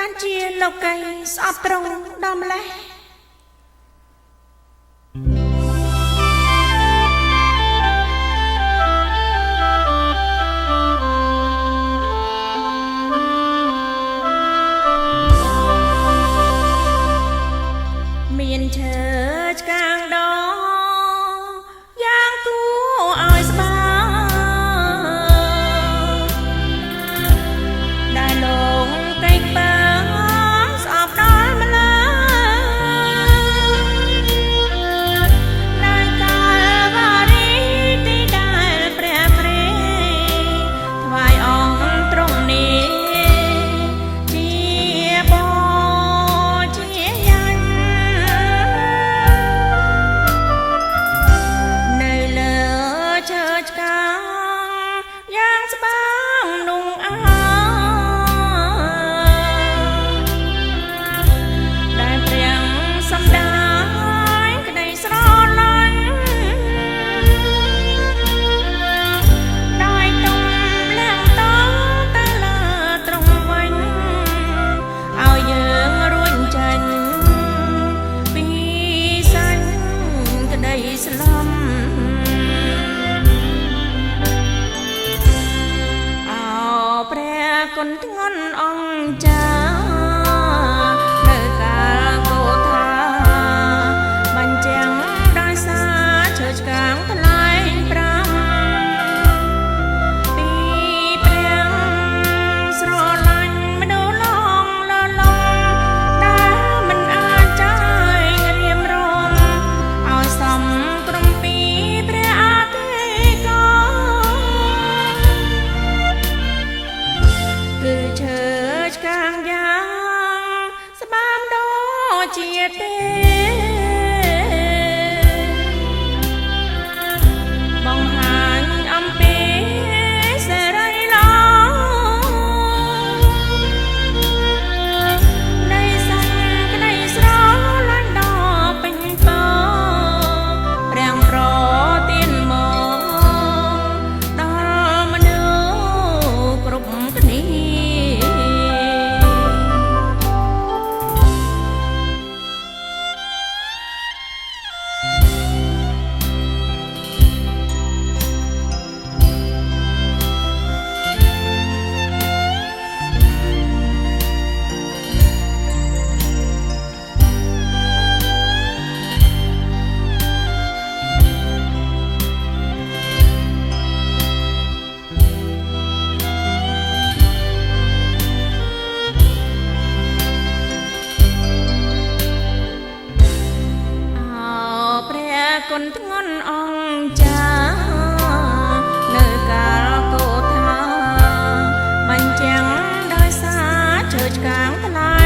បានជាលោកីស្អប់ត្រង់ដល់ម្លេះមានឈើឆ្កាងដយ៉ាងគួរឲ្យស្បាដែលលងកៃបាស្អប់ដល់ម្លេះនៅកាលវារីទីដែលព្រះព្រេថ្វាយអង្គទ្រង់នេះជាបជាយ៉ាញ់នៅលើឈើឆ្កាងយ៉ាងស្បាងនងអើដែលព្រះសំដាយក្តីស្រឡាញ់ដោយទុំលាងតទៅលើទ្រង់វិញឲ្យយើងរួចចេញពីសាញ់ក្តីស្លំអោព្រះគុណធ្ងន់អង្គចានៅកាលគោថាបញ្ចាំងដោយសារឈើឆ្កាងថ្លែងប្រាំពីព្រះស្រឡាញ់មនុស្សឡងលលំដែលមិនអាចចាយរៀមរំឲ្យសំក្រុមពីព្រះអធិការគឺឈើឆ្កាងយ៉ាងស្បាមដូចជាទេបង្ហាញអំពីសេរីល្អនៃសង្ឃក្តីស្រឡាញ់ដល់ពេញពរព្រះប្រទានមកដល់មនុស្សគ្រប់គ្នាព្រះគុណធ្ងន់អង្គចានៅកាលគោថាបញ្ចាំងដោយសារឈើឆ្កាងថ្លែ